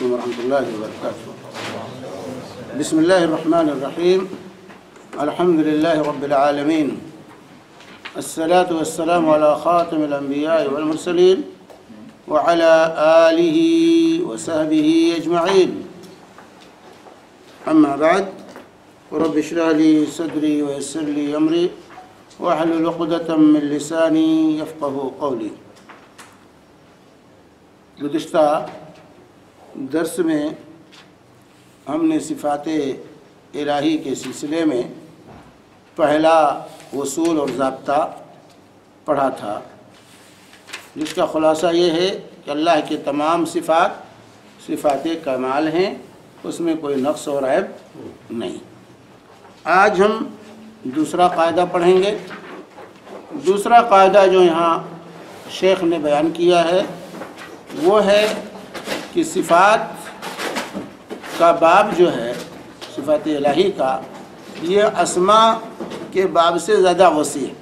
علیکم ورحمۃ اللہ وبرکاتہ۔ بسم اللہ الرحمن الرحیم، الحمد للہ رب العالمین، الصلاة والسلام علی خاتم الانبیاء والمرسلین وعلی آلہ وصحبہ اجمعین، اما بعد، رب اشرح لی صدری ویسر لی امری واحلل عقدۃ من لسانی یفقہوا قولی۔ گزشتہ درس میں ہم نے صفات الہی کے سلسلے میں پہلا اصول اور ضابطہ پڑھا تھا، جس کا خلاصہ یہ ہے کہ اللہ کے تمام صفات کمال ہیں، اس میں کوئی نقص اور عیب نہیں۔ آج ہم دوسرا قاعدہ پڑھیں گے۔ دوسرا قاعدہ جو یہاں شیخ نے بیان کیا ہے وہ ہے کہ صفات کا باب جو ہے، صفات الہی کا، یہ اسماء کے باب سے زیادہ وسیع ہے۔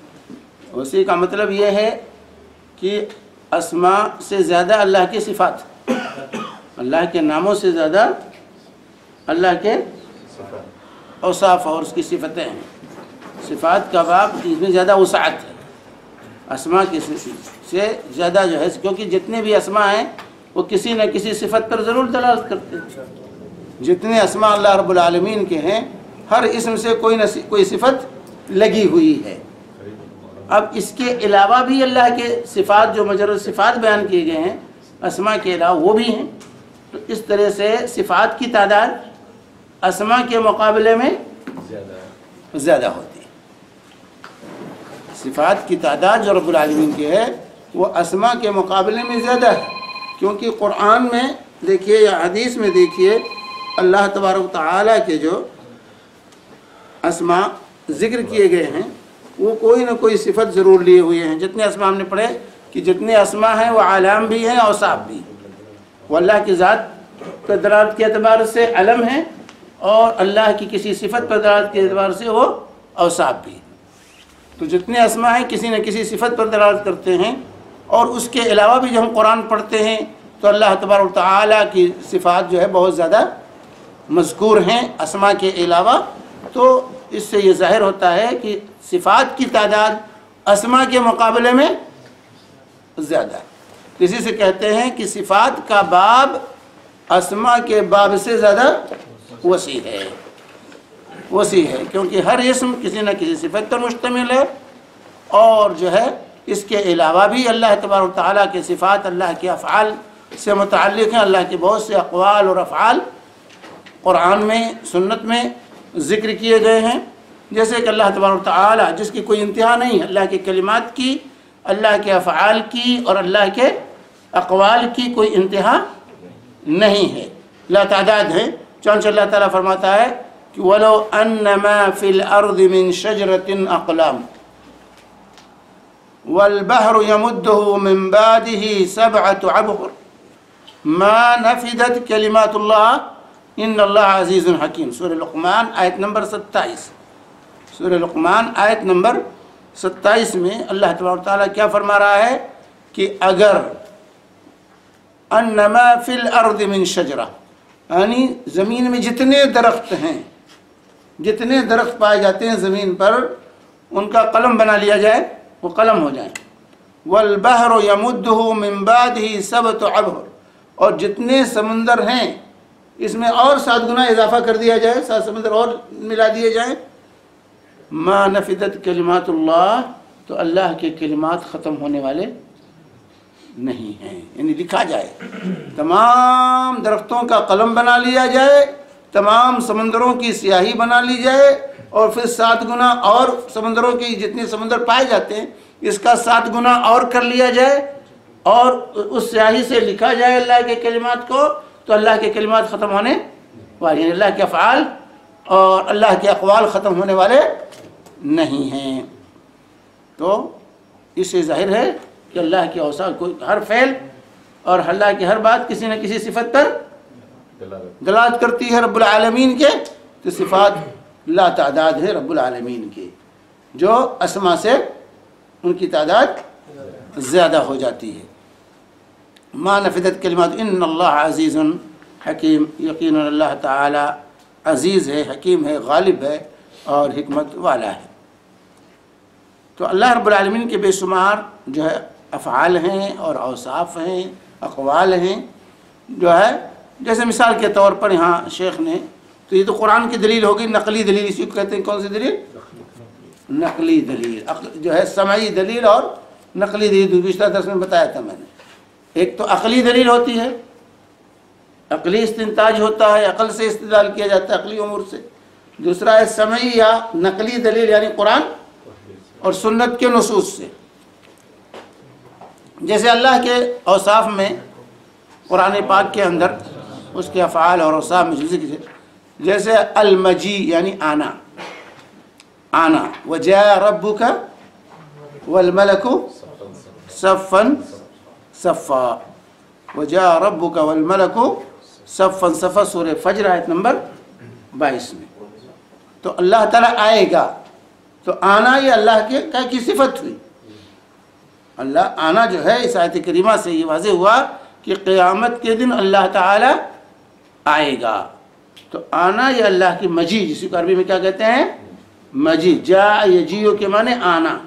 وسیع کا مطلب یہ ہے کہ اسماء سے زیادہ اللہ کی صفات، اللہ کے ناموں سے زیادہ اللہ کے اوصاف اور اس کی صفتیں ہیں۔ صفات کا باب اس میں زیادہ وسعت ہے اسماء کی سے زیادہ جو ہے، کیونکہ جتنے بھی اسماء ہیں وہ کسی نہ کسی صفت پر ضرور دلالت کرتے ہیں۔ جتنے اسماء اللہ رب العالمین کے ہیں، ہر اسم سے کوئی صفت لگی ہوئی ہے۔ اب اس کے علاوہ بھی اللہ کے صفات جو مجرد صفات بیان کیے گئے ہیں اسماء کے علاوہ وہ بھی ہیں، تو اس طرح سے صفات کی تعداد اسماء کے مقابلے میں زیادہ ہوتی ہے۔ صفات کی تعداد جو رب العالمین کی ہے وہ اسماء کے مقابلے میں زیادہ ہے، کیونکہ قرآن میں دیکھیے یا حدیث میں دیکھیے اللہ تبارک و تعالیٰ کے جو اسماء ذکر کیے گئے ہیں وہ کوئی نہ کوئی صفت ضرور لیے ہوئے ہیں۔ جتنے اسماء ہم نے پڑھے کہ جتنے اسماء ہیں وہ علام بھی ہیں اوصاف بھی، وہ اللہ کی ذات پر دلالت کے اعتبار سے علم ہیں، اور اللہ کی کسی صفت پر دلالت کے اعتبار سے وہ اوصاف بھی۔ تو جتنے اسماء ہیں کسی نہ کسی صفت پر دلالت کرتے ہیں، اور اس کے علاوہ بھی جب ہم قرآن پڑھتے ہیں تو اللہ تبارک و تعالیٰ کی صفات جو ہے بہت زیادہ مذکور ہیں اسماء کے علاوہ۔ تو اس سے یہ ظاہر ہوتا ہے کہ صفات کی تعداد اسماء کے مقابلے میں زیادہ ہے۔ اسی سے کہتے ہیں کہ صفات کا باب اسماء کے باب سے زیادہ وسیع ہے، کیونکہ ہر اسم کسی نہ کسی صفت پر مشتمل ہے، اور جو ہے اس کے علاوہ بھی اللہ تبارک و تعالیٰ کے صفات اللہ کے افعال سے متعلق ہیں۔ اللہ کے بہت سے اقوال اور افعال قرآن میں سنت میں ذکر کیے گئے ہیں، جیسے کہ اللہ تبارک و تعالیٰ جس کی کوئی انتہا نہیں ہے، اللہ کے کلمات کی، اللہ کے افعال کی اور اللہ کے اقوال کی کوئی انتہا نہیں ہے، لا تعداد ہے۔ چنانچہ اللہ تعالیٰ فرماتا ہے کہ وَلَوْ أَنَّ مَا فِي الْأَرْضِ مِنْ شَجْرَةٍ أَقْلَامٍ وَالْبَحْرُ يَمُدُّهُ مِنْ بَعْدِهِ سَبْعَةُ أَبْحُرٍ مَا نَفِدَتْ كَلِمَاتُ اللَّهِ إِنَّ اللَّهَ عَزِيزٌ حَكِيمٌ۔ سورہ لقمان آیت نمبر 27۔ سورہ لقمان آیت نمبر 27 میں اللہ تبارک و تعالیٰ کیا فرما رہا ہے کہ اگر انما فی الارض من شجرہ، یعنی زمین میں جتنے درخت ہیں، جتنے درخت پائے جاتے ہیں زمین پر، ان کا قلم بنا لیا جائے، وہ قلم ہو جائیں۔ والبحر یمدہ من بعدہ سبعۃ ابحر، اور جتنے سمندر ہیں اس میں اور 7 گنا اضافہ کر دیا جائے، 7 سمندر اور ملا دیے جائیں، ما نفدت کلمات اللہ، تو اللہ کے کلمات ختم ہونے والے نہیں ہیں، یعنی لکھا جائے، تمام درختوں کا قلم بنا لیا جائے، تمام سمندروں کی سیاہی بنا لی جائے، اور پھر 7 گنا اور سمندروں کی جتنے سمندر پائے جاتے ہیں اس کا 7 گنا اور کر لیا جائے، اور اس سیاہی سے لکھا جائے اللہ کے کلمات کو، تو اللہ کے کلمات ختم ہونے والے، یعنی اللہ کے افعال اور اللہ کے اقوال ختم ہونے والے نہیں ہیں۔ تو اس سے ظاہر ہے کہ اللہ کے اوصاف کو ہر فعل اور اللہ کی ہر بات کسی نہ کسی صفت پر دلالت کرتی ہے رب العالمین کے، تو صفات لا تعداد ہے رب العالمین کے، جو اسما سے ان کی تعداد زیادہ ہو جاتی ہے۔ ما نفدت کلمات ان اللہ عزیز حکیم، یقیناً اللہ تعالی عزیز ہے، حکیم ہے، غالب ہے اور حکمت والا ہے۔ تو اللہ رب العالمین کے بے شمار جو ہے افعال ہیں اور اوصاف ہیں، اقوال ہیں، جو ہے جیسے مثال کے طور پر یہاں شیخ نے، تو یہ تو قرآن کی دلیل ہوگی، نقلی دلیل اسی کو کہتے ہیں۔ کون سی دلیل؟ نقلی دلیل، جو ہے سمعی دلیل اور نقلی دلیل، پچھلا درس میں بتایا تھا میں نے۔ ایک تو عقلی دلیل ہوتی ہے، عقلی استنتاج ہوتا ہے، عقل سے استدلال کیا جاتا ہے عقلی امور سے۔ دوسرا ہے سمعی یا نقلی دلیل، یعنی قرآن اور سنت کے نصوص سے۔ جیسے اللہ کے اوصاف میں قرآن پاک کے اندر اس کے افعال اور اوصاف میں ذکر ہے، جیسے المجی یعنی آنا، آنا، وجاء ربک والملک صفا صفا، وجاء ربک والملک صفا صفا، سورہ فجر آیت نمبر 22 میں۔ تو اللہ تعالیٰ آئے گا، تو آنا یہ اللہ کی صفت ہوئی۔ اللہ آنا جو ہے اس آیت کریمہ سے یہ واضح ہوا کہ قیامت کے دن اللہ تعالی آئے گا۔ تو آنا یہ اللہ کی مجیء، جسی کو عربی میں کیا کہتے ہیں؟ مجیء۔ جاء یجیء کے معنی آنا،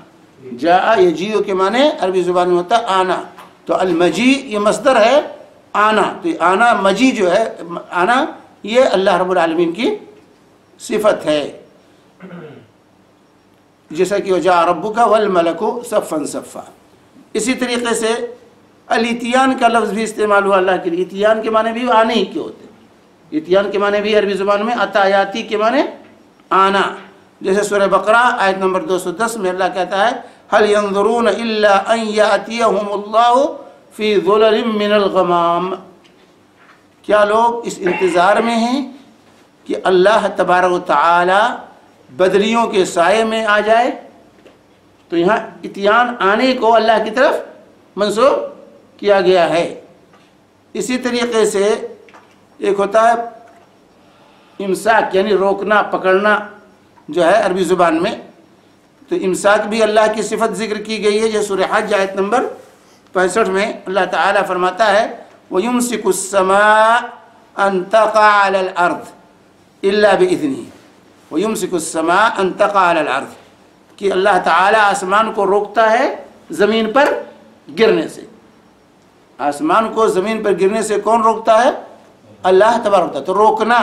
جاء یجیء کے معنی عربی زبان میں ہوتا ہے آنا۔ تو المجیء یہ مصدر ہے آنا، تو آنا مجیء جو ہے، آنا یہ اللہ رب العالمین کی صفت ہے۔ جیسا کہ وجاء ربک والملک صفا صفا۔ اسی طریقے سے الاتیان کا لفظ بھی استعمال ہوا اللہ کے لیے۔ اتیان کے معنی بھی آنے ہی کے ہوتے ہیں، اتیان کے معنی بھی عربی زبان میں عطایاتی کے معنی آنا۔ جیسے سورہ بقرہ آیت نمبر 210 میں اللہ کہتا ہے هل ينظرون الا ان ياتيهم الله في ظلل من الغمام، کیا لوگ اس انتظار میں ہیں کہ اللہ تبارک و تعالی بدلیوں کے سائے میں آ جائے؟ تو یہاں اتیان آنے کو اللہ کی طرف منسوب کیا گیا ہے۔ اسی طریقے سے ایک ہوتا ہے امساک، یعنی روکنا، پکڑنا جو ہے عربی زبان میں، تو امساک بھی اللہ کی صفت ذکر کی گئی ہے۔ جیسے سورہ حج آیت نمبر 65 میں اللہ تعالیٰ فرماتا ہے وَيُمْسِكُ السَّمَاءَ أَن تَقَعَ عَلَى الْأَرْضِ إِلَّا بِإِذْنِهِ، وَيُمْسِكُ السَّمَاءَ أَن تَقَعَ عَلَى الْأَرْضِ، کہ اللہ تعالیٰ آسمان کو روکتا ہے زمین پر گرنے سے۔ آسمان کو زمین پر گرنے سے کون روکتا ہے؟ اللہ تبارک و تعالیٰ۔ تو روکنا،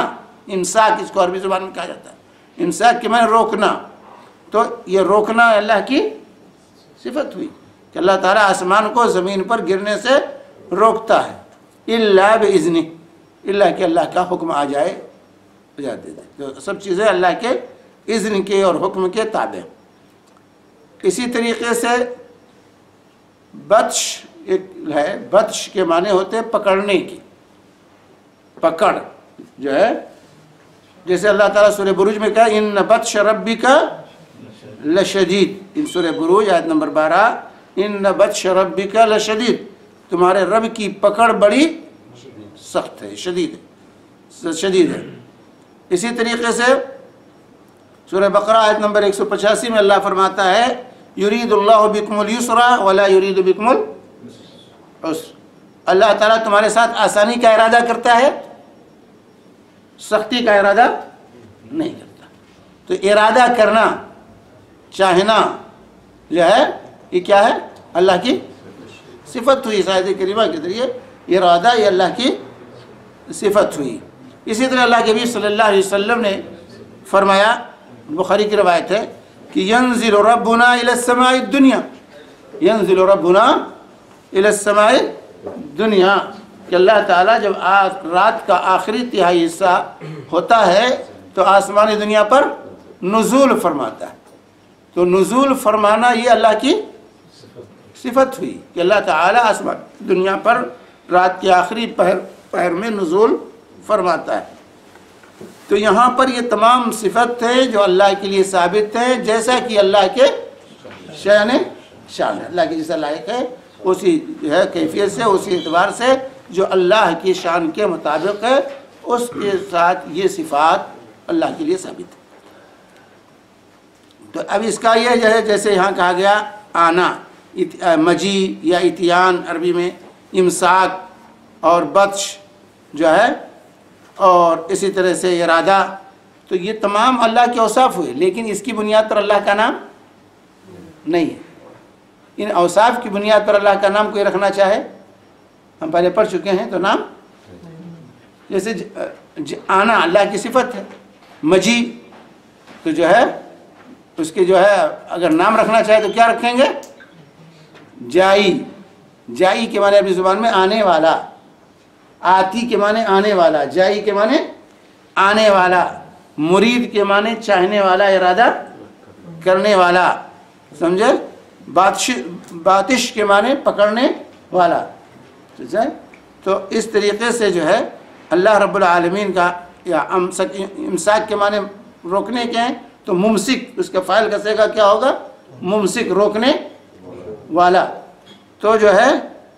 امساک اس کو عربی زبان میں کہا جاتا ہے، امساک کے معنی روکنا۔ تو یہ روکنا اللہ کی صفت ہوئی کہ اللہ تعالیٰ آسمان کو زمین پر گرنے سے روکتا ہے، الا باذنہ، الا کہ اللہ کا حکم آ جائے، اجازت دے دے۔ تو سب چیزیں اللہ کے اذن کے اور حکم کے تابع۔ اسی طریقے سے بطش ایک ہے، بطش کے معنی ہوتے ہیں پکڑنے کی، پکڑ جو ہے، جیسے اللہ تعالیٰ سورہ بروج میں کہا ان بطش ربک لشدید، ان سورہ بروج آیت نمبر 12، ان بطش ربک لشدید، تمہارے رب کی پکڑ بڑی سخت ہے، شدید ہے، شدید ہے۔ اسی طریقے سے سورہ بقرہ آیت نمبر 185 میں اللہ فرماتا ہے یرید اللہ بکم اليسر ولا یرید بکم العسر، اللہ تعالیٰ تمہارے ساتھ آسانی کا ارادہ کرتا ہے، سختی کا ارادہ نہیں کرتا۔ تو ارادہ کرنا، چاہنا جو ہے یہ کیا ہے؟ اللہ کی صفت ہوئی۔ آیت کریمہ کے ذریعے ارادہ یہ اللہ کی صفت ہوئی۔ اسی طرح اللہ کے نبی صلی اللہ علیہ وسلم نے فرمایا، بخاری کی روایت ہے کہ ینزل ربنا الی السماء الدنیا، ینزل ربنا الی السماء الدنیا، کہ اللہ تعالیٰ جب رات کا آخری تہائی حصہ ہوتا ہے تو آسمانی دنیا پر نزول فرماتا ہے۔ تو نزول فرمانا یہ اللہ کی صفت ہوئی کہ اللہ تعالیٰ آسمان دنیا پر رات کے آخری پہر میں نزول فرماتا ہے۔ تو یہاں پر یہ تمام صفت ہے جو اللہ کے لیے ثابت ہے، جیسا کہ اللہ کے شان ہے، اللہ کے جیسا لائق ہے اسی جو ہے کیفیت سے، اسی اعتبار سے جو اللہ کی شان کے مطابق ہے، اس کے ساتھ یہ صفات اللہ کے لیے ثابت ہے۔ تو اب اس کا یہ جو ہے جیسے یہاں کہا گیا آنا، مجیء یا اتیان عربی میں، امساک اور بطش جو ہے اور اسی طرح سے ارادہ، تو یہ تمام اللہ کے اوصاف ہوئے، لیکن اس کی بنیاد پر اللہ کا نام نہیں ہے۔ ان اوصاف کی بنیاد پر اللہ کا نام کوئی رکھنا چاہے، ہم پہلے پڑھ چکے ہیں، تو نام جیسے آنا اللہ کی صفت ہے، مجی تو جو ہے اس کے جو ہے اگر نام رکھنا چاہے تو کیا رکھیں گے؟ جائی۔ جائی کے معنی اپنی زبان میں آنے والا، آتی کے معنی آنے والا، جائی کے معنی آنے والا، مرید کے معنی چاہنے والا، ارادہ کرنے والا، سمجھے؟ باتش کے معنی پکڑنے والا۔ تو اس طریقے سے جو ہے اللہ رب العالمین کا، یا امساک کے معنی روکنے کے ہیں، تو ممسک، اس کا فاعل کا صیغہ کیا ہوگا؟ ممسک، روکنے والا۔ تو جو ہے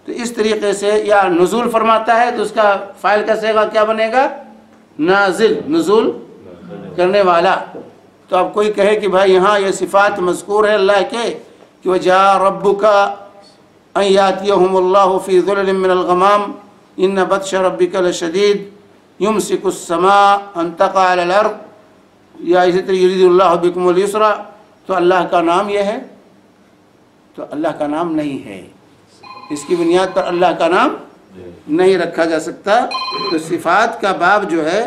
تو اس طریقے سے، یا نزول فرماتا ہے تو اس کا فاعل کا صیغہ کیا بنے گا؟ نازل، نزول کرنے والا۔ تو اب کوئی کہے کہ بھائی یہاں یہ صفات مذکور ہے اللہ کے کہ وَجَاءَ رَبُّكَ أَن يَأْتِيَهُمُ اللَّهُ فِي ظُلَلٍ مِّنَ الْغَمَامِ إِنَّ بَطْشَ رَبِّكَ لَشَدِيدٌ يُمْسِكُ السَّمَاءَ أَن تَقَعَ عَلَى الْأَرْضِ، یا اسی طرح يُرِيدُ اللَّهُ بِكُمُ الْيُسْرَ۔ تو اللہ کا نام یہ ہے؟ تو اللہ کا نام نہیں ہے، اس کی بنیاد پر اللہ کا نام نہیں رکھا جا سکتا۔ تو صفات کا باب جو ہے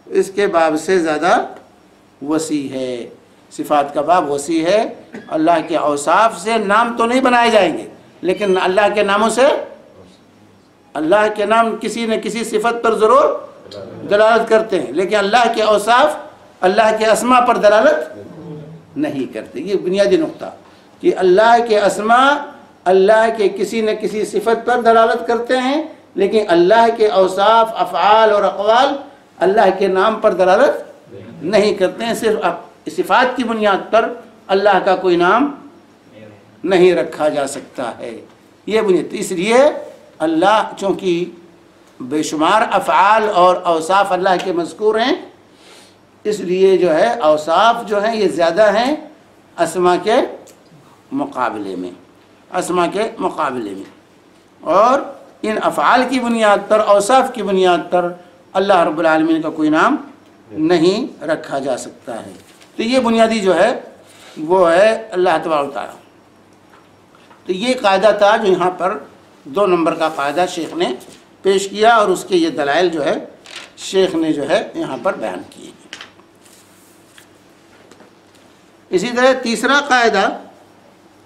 اس کے باب سے زیادہ وسیع ہے، صفات کا باب وسیع ہے۔ اللہ کے اوصاف سے نام تو نہیں بنائے جائیں گے، لیکن اللہ کے ناموں سے، اللہ کے نام کسی نہ کسی صفت پر ضرور دلالت کرتے ہیں، لیکن اللہ کے اوصاف اللہ کے اسماء پر دلالت نہیں کرتے۔ یہ بنیادی نقطہ کہ اللہ کے اسماء اللہ کے کسی نہ کسی صفت پر دلالت کرتے ہیں، لیکن اللہ کے اوصاف، افعال اور اقوال اللہ کے نام پر دلالت نہیں کرتے ہیں۔ صرف صفات کی بنیاد پر اللہ کا کوئی نام نہیں رکھا جا سکتا ہے، یہ بنیاد۔ اس لیے اللہ چونکہ بے شمار افعال اور اوصاف اللہ کے مذکور ہیں، اس لیے جو ہے اوصاف جو ہیں یہ زیادہ ہیں اسماء کے مقابلے میں، اسماء کے مقابلے میں۔ اور ان افعال کی بنیاد پر، اوصاف کی بنیاد پر اللہ رب العالمین کا کوئی نام نہیں رکھا جا سکتا ہے۔ تو یہ بنیادی جو ہے وہ ہے اللہ تبارک و تعالیٰ۔ تو یہ قاعدہ تھا جو یہاں پر 2 نمبر کا قاعدہ شیخ نے پیش کیا، اور اس کے یہ دلائل جو ہے شیخ نے جو ہے یہاں پر بیان کیے۔ اسی طرح تیسرا قاعدہ،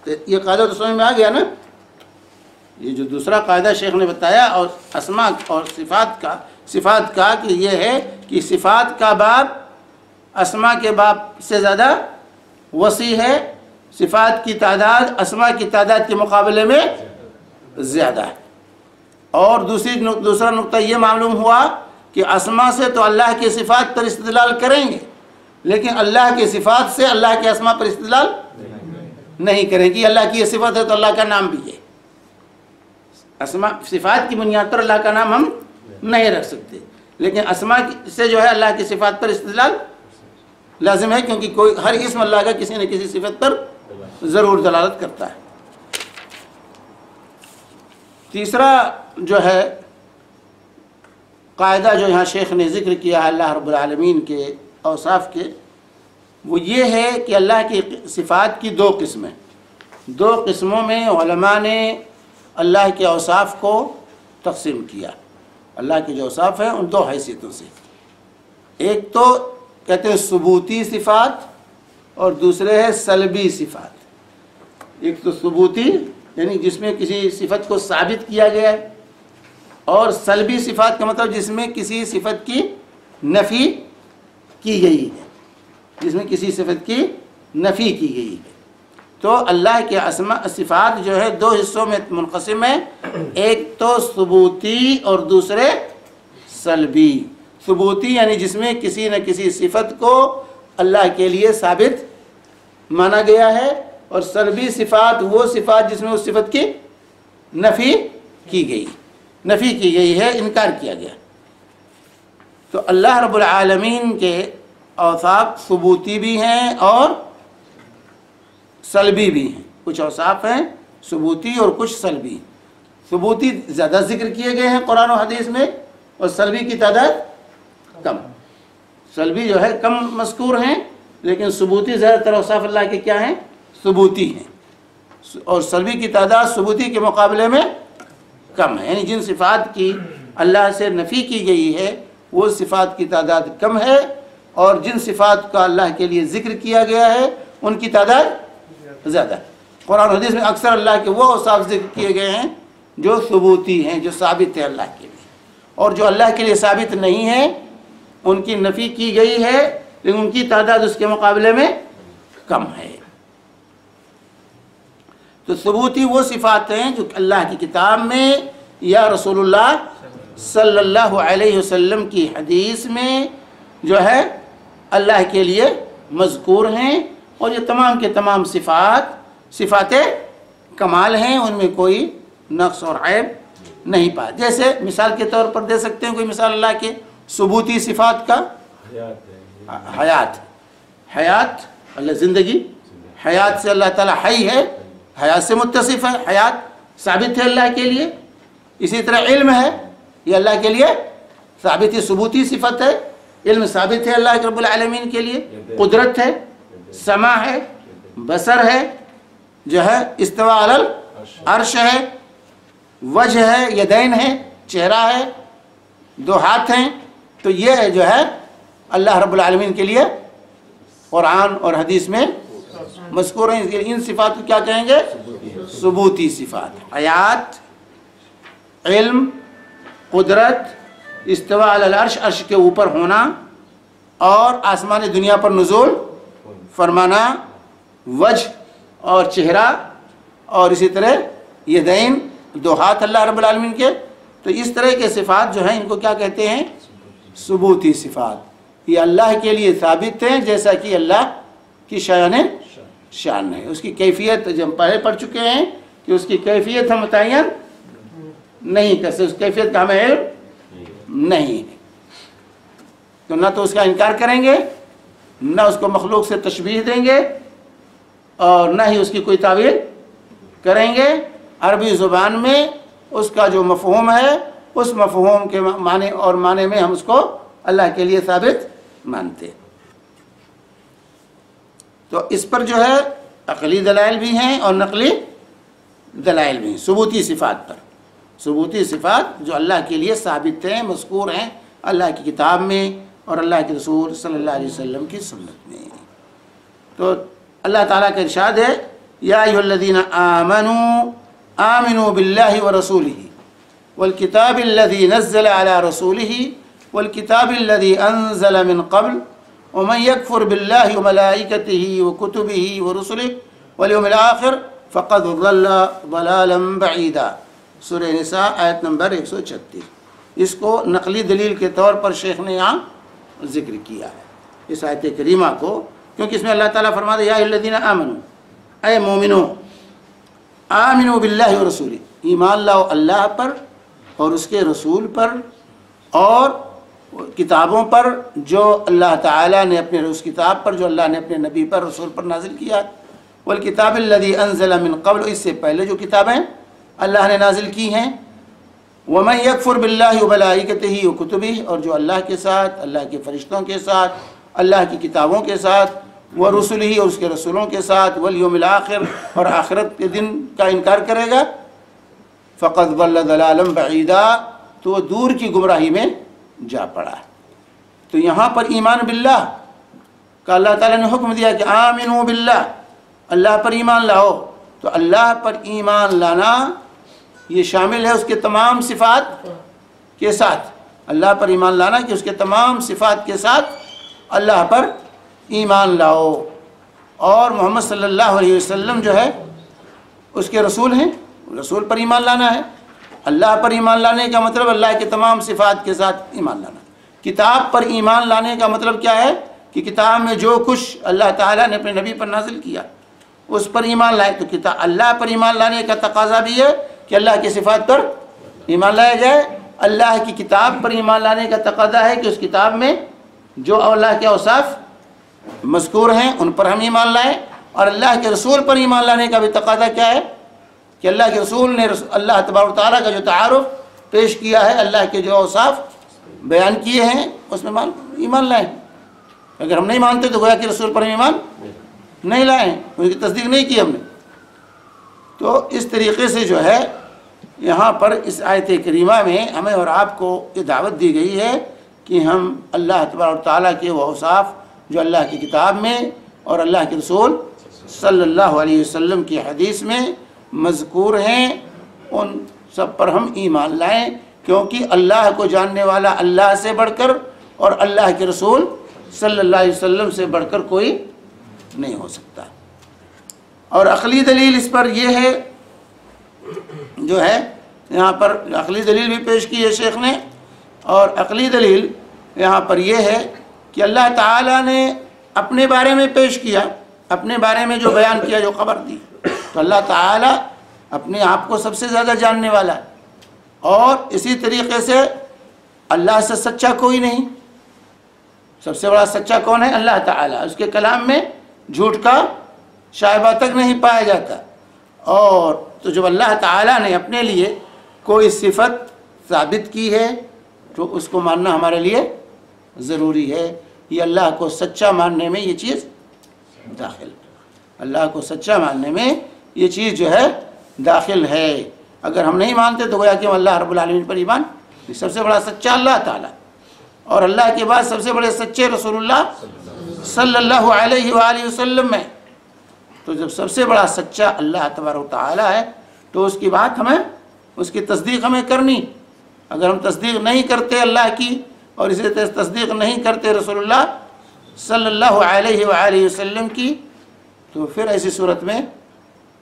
یہ قاعدہ تو سمجھ میں آ گیا نا، یہ جو دوسرا قاعدہ شیخ نے بتایا اور اسماء اور صفات کا کہ یہ ہے کہ صفات کا باب اسماء کے باب سے زیادہ وسیع ہے، صفات کی تعداد اسماء کی تعداد کے مقابلے میں زیادہ ہے۔ اور دوسرا نقطہ یہ معلوم ہوا کہ اسماء سے تو اللہ کی صفات پر استدلال کریں گے، لیکن اللہ کی صفات سے اللہ کے اسماء پر استدلال نہیں کریں گے۔ اللہ کی یہ صفت ہے تو اللہ کا نام بھی ہے، اسماء صفات کی بنیاد پر اللہ کا نام ہم نہیں رکھ سکتے، لیکن اسماء سے جو ہے اللہ کی صفات پر استدلال لازم ہے، کیونکہ کوئی ہر اسم اللہ کا کسی نہ کسی صفت پر ضرور دلالت کرتا ہے۔ تیسرا جو ہے قاعدہ جو یہاں شیخ نے ذکر کیا ہے اللہ رب العالمین کے اوصاف کے، وہ یہ ہے کہ اللہ کی صفات کی 2 قسمیں، 2 قسموں میں علماء نے اللہ کے اوصاف کو تقسیم کیا۔ اللہ کے جو اوصاف ہیں ان 2 حیثیتوں سے، ایک تو کہتے ہیں ثبوتی صفات اور دوسرے ہے سلبی صفات۔ ایک تو ثبوتی یعنی جس میں کسی صفت کو ثابت کیا گیا ہے، اور سلبی صفات کا مطلب جس میں کسی صفت کی نفی کی گئی ہے، جس میں کسی صفت کی نفی کی گئی ہے۔ تو اللہ کے اسماء صفات جو ہے 2 حصوں میں منقسم ہے، ایک تو ثبوتی اور دوسرے سلبی۔ ثبوتی یعنی جس میں کسی نہ کسی صفت کو اللہ کے لیے ثابت مانا گیا ہے، اور سلبی صفات وہ صفات جس میں اس صفت کی نفی کی گئی ہے، انکار کیا گیا۔ تو اللہ رب العالمین کے اوصاف ثبوتی بھی ہیں اور سلبی بھی ہیں، کچھ اوصاف ہیں ثبوتی اور کچھ سلبی۔ ثبوتی زیادہ ذکر کیے گئے ہیں قرآن و حدیث میں، اور سلبی کی تعداد کم. سلبی جو ہے کم مذکور ہیں، لیکن ثبوتی زیادہ تر اوصاف اللہ کے کیا ہیں؟ ثبوتی ہیں. اور سلبی کی تعداد ثبوتی کے مقابلے میں کم ہے. یعنی جن صفات کی اللہ سے نفی کی گئی ہے وہ صفات کی تعداد کم ہے، اور جن صفات کا اللہ کے لیے ذکر کیا گیا ہے ان کی تعداد زیادہ ہے. قرآن و حدیث میں اکثر اللہ کے وہ اوصاف ذکر کیے گئے ہیں جو ثبوتی ہیں، جو ثابت ہے اللہ کے لیے، اور جو اللہ کے لیے ثابت نہیں ہے ان کی نفی کی گئی ہے، لیکن ان کی تعداد اس کے مقابلے میں کم ہے. تو ثبوتی وہ صفات ہیں جو اللہ کی کتاب میں یا رسول اللہ صلی اللہ علیہ وسلم کی حدیث میں جو ہے اللہ کے لیے مذکور ہیں، اور یہ تمام کے تمام صفات کمال ہیں، ان میں کوئی نقص اور عیب نہیں پایا. جیسے مثال کے طور پر دے سکتے ہیں کوئی مثال اللہ کے ثبوتی صفات کا. حیات اللہ زندگی، حیات سے اللہ تعالیٰ حی ہے، حیات سے متصف ہے، حیات ثابت ہے اللہ کے لیے. اسی طرح علم ہے، یہ اللہ کے لیے ثابت ثبوتی صفت ہے، علم ثابت ہے اللہ رب العالمین کے لیے. قدرت ہے، سمع ہے، بصر ہے، جو ہے استواء علی العرش ہے، وجہ ہے، یدین ہے، چہرہ ہے، 2 ہاتھ ہیں. تو یہ جو ہے اللہ رب العالمین کے لیے قرآن اور حدیث میں مذکور ہیں. ان صفات کو کیا کہیں گے؟ ثبوتی صفات. حیات، علم، قدرت، استواء علی العرش، عرش کے اوپر ہونا، اور آسمان دنیا پر نزول فرمانا، وجہ اور چہرہ، اور اسی طرح یدین 2 ہاتھ اللہ رب العالمین کے. تو اس طرح کے صفات جو ہیں ان کو کیا کہتے ہیں؟ ثبوتی صفات. یہ اللہ کے لیے ثابت ہیں جیسا کہ اللہ کی شان ہے. اس کی کیفیت جو ہم پہلے پڑھ چکے ہیں کہ اس کی کیفیت ہم متعین نہیں کر سکتے، اس کیفیت کا ہمیں علم نہیں ہے. تو نہ تو اس کا انکار کریں گے، نہ اس کو مخلوق سے تشبیہ دیں گے، اور نہ ہی اس کی کوئی تعویل کریں گے. عربی زبان میں اس کا جو مفہوم ہے اس مفہوم کے معنی میں ہم اس کو اللہ کے لیے ثابت مانتے. تو اس پر جو ہے عقلی دلائل بھی ہیں اور نقلی دلائل بھی ہیں ثبوتی صفات پر. ثبوتی صفات جو اللہ کے لیے ثابت ہیں، مذکور ہیں اللہ کی کتاب میں اور اللہ کے رسول صلی اللہ علیہ وسلم کی سنت میں. تو اللہ تعالیٰ کا ارشاد ہے یا ایھا الذین آمنوا باللہ ورسولہ والکتاب الذی نزل علی رسولہ والکتاب الذی انزل من قبل ومن یکفر باللہ وملائکتہ وکتبہ ورسلہ والیوم الآخر فقد ضل ضلالا بعیدا. سورہ نساء آیت نمبر 136. اس کو نقلی دلیل کے طور پر شیخ نے یہاں ذکر کیا ہے اس آیت کریمہ کو، کیونکہ اس میں اللہ تعالیٰ فرماتا ہے یا الذین آمنوا، اے مومنو، آمنوا باللہ ورسولہ، ایمان لاؤ اللہ پر اور اس کے رسول پر اور کتابوں پر جو اللہ تعالیٰ نے اپنے اس کتاب پر جو اللہ نے اپنے نبی پر رسول پر نازل کیا، والکتاب الذی انزل من قبل، اس سے پہلے جو کتابیں اللہ نے نازل کی ہیں، ومن یکفر باللہ وملائکتہ وکتبہ، اور جو اللہ کے ساتھ، اللہ کے فرشتوں کے ساتھ، اللہ کی کتابوں کے ساتھ، ورسلہ، اور اس کے رسولوں کے ساتھ، والیوم الآخر، اور آخرت کے دن کا انکار کرے گا، فقد ضل ضلالا بعیدا، تو وہ دور کی گمراہی میں جا پڑا. تو یہاں پر ایمان باللہ کا اللہ تعالیٰ نے حکم دیا کہ آمنوا باللہ، اللہ پر ایمان لاؤ. تو اللہ پر ایمان لانا یہ شامل ہے اس کے تمام صفات کے ساتھ، اللہ پر ایمان لانا کہ اس کے تمام صفات کے ساتھ اللہ پر ایمان لاؤ. اور محمد صلی اللہ علیہ وسلم جو ہے اس کے رسول ہیں، رسول پر ایمان لانا ہے. اللہ پر ایمان لانے کا مطلب اللہ کے تمام صفات کے ساتھ ایمان لانا. کتاب پر ایمان لانے کا مطلب کیا ہے کہ کتاب میں جو کچھ اللہ تعالیٰ نے اپنے نبی پر نازل کیا اس پر ایمان لائے. تو کتاب اللہ پر ایمان لانے کا تقاضا بھی ہے کہ اللہ کی صفات پر ایمان لایا جائے. اللہ کی کتاب پر ایمان لانے کا تقاضا ہے کہ اس کتاب میں جو اللہ کے اوصاف مذکور ہیں ان پر ہم ایمان لائیں. اور اللہ کے رسول پر ایمان لانے کا بھی تقاضا کیا ہے کہ اللہ کے رسول نے اللہ تبارک و تعالیٰ کا جو تعارف پیش کیا ہے، اللہ کے جو اوصاف بیان کیے ہیں اس میں ایمان لائیں. اگر ہم نہیں مانتے تو گویا کہ رسول پر ہم ایمان نہیں لائے ہیں، ان کی تصدیق نہیں کی ہم نے. تو اس طریقے سے جو ہے یہاں پر اس آیت کریمہ میں ہمیں اور آپ کو یہ دعوت دی گئی ہے کہ ہم اللہ تبارک و تعالیٰ کے وہ اوصاف جو اللہ کی کتاب میں اور اللہ کے رسول صلی اللہ علیہ وسلم کی حدیث میں مذکور ہیں ان سب پر ہم ایمان لائیں، کیونکہ اللہ کو جاننے والا اللہ سے بڑھ کر اور اللہ کے رسول صلی اللہ علیہ وسلم سے بڑھ کر کوئی نہیں ہو سکتا. اور عقلی دلیل اس پر یہ ہے جو ہے یہاں پر عقلی دلیل بھی پیش کی ہے شیخ نے، اور عقلی دلیل یہاں پر یہ ہے کہ اللہ تعالیٰ نے اپنے بارے میں پیش کیا، اپنے بارے میں جو بیان کیا، جو خبر دی، تو اللہ تعالیٰ اپنے آپ کو سب سے زیادہ جاننے والا ہے. اور اسی طریقے سے اللہ سے سچا کوئی نہیں. سب سے بڑا سچا کون ہے؟ اللہ تعالیٰ. اس کے کلام میں جھوٹ کا شائبہ تک نہیں پایا جاتا. اور تو جب اللہ تعالیٰ نے اپنے لیے کوئی صفت ثابت کی ہے تو اس کو ماننا ہمارے لیے ضروری ہے. یہ اللہ کو سچا ماننے میں یہ چیز داخل ہے. اللہ کو سچا ماننے میں یہ چیز جو ہے داخل ہے. اگر ہم نہیں مانتے تو گویا کہ ہم اللہ رب العالمین پر ایمان. سب سے بڑا سچا اللہ تعالیٰ، اور اللہ کے بعد سب سے بڑے سچے رسول اللہ صلی اللہ علیہ وآلہ وسلم میں. تو جب سب سے بڑا سچا اللہ تبارک و تعالیٰ ہے تو اس کی بات ہمیں، اس کی تصدیق ہمیں کرنی. اگر ہم تصدیق نہیں کرتے اللہ کی اور اسی طرح تصدیق نہیں کرتے رسول اللہ صلی اللہ علیہ وآلہ وسلم کی، تو پھر ایسی صورت میں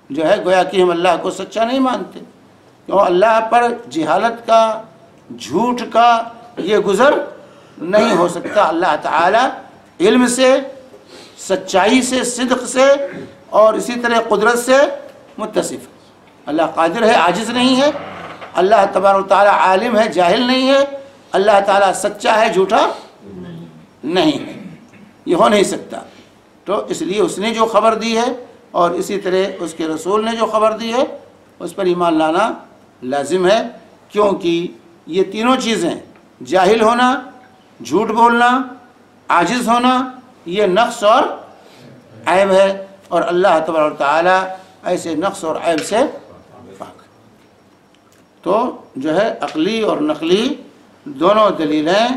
جو ہے گویا کہ ہم اللہ کو سچا نہیں مانتے. کیوں؟ اللہ پر جہالت کا، جھوٹ کا یہ گزر نہیں ہو سکتا. اللہ تعالیٰ علم سے، سچائی سے، صدق سے اور اسی طرح قدرت سے متصف ہے. اللہ قادر ہے، عاجز نہیں ہے. اللہ تبارک و تعالیٰ عالم ہے، جاہل نہیں ہے. اللہ تعالیٰ سچا ہے، جھوٹا نہیں ہے. یہ ہو نہیں سکتا. تو اس لیے اس نے جو خبر دی ہے اور اسی طرح اس کے رسول نے جو خبر دی ہے اس پر ایمان لانا لازم ہے. کیونکہ یہ تینوں چیزیں، جاہل ہونا، جھوٹ بولنا، عاجز ہونا، یہ نقص اور عیب ہے. اور اللہ تبارک و تعالیٰ ایسے نقص اور عیب سے پاک. تو جو ہے عقلی اور نقلی دونوں دلیلیں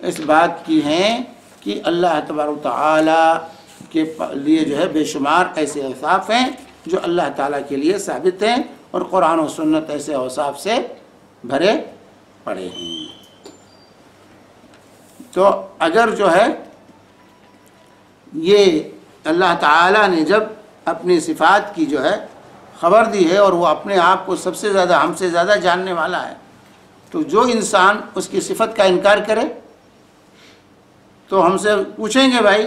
اس بات کی ہیں کہ اللہ تبارک و تعالیٰ کے لیے جو ہے بے شمار ایسے اوصاف ہیں جو اللہ تعالیٰ کے لیے ثابت ہیں، اور قرآن و سنت ایسے اوصاف سے بھرے پڑے ہیں. تو اگر جو ہے یہ اللہ تعالیٰ نے جب اپنی صفات کی جو ہے خبر دی ہے اور وہ اپنے آپ کو سب سے زیادہ، ہم سے زیادہ جاننے والا ہے، تو جو انسان اس کی صفت کا انکار کرے تو ہم سے پوچھیں گے بھائی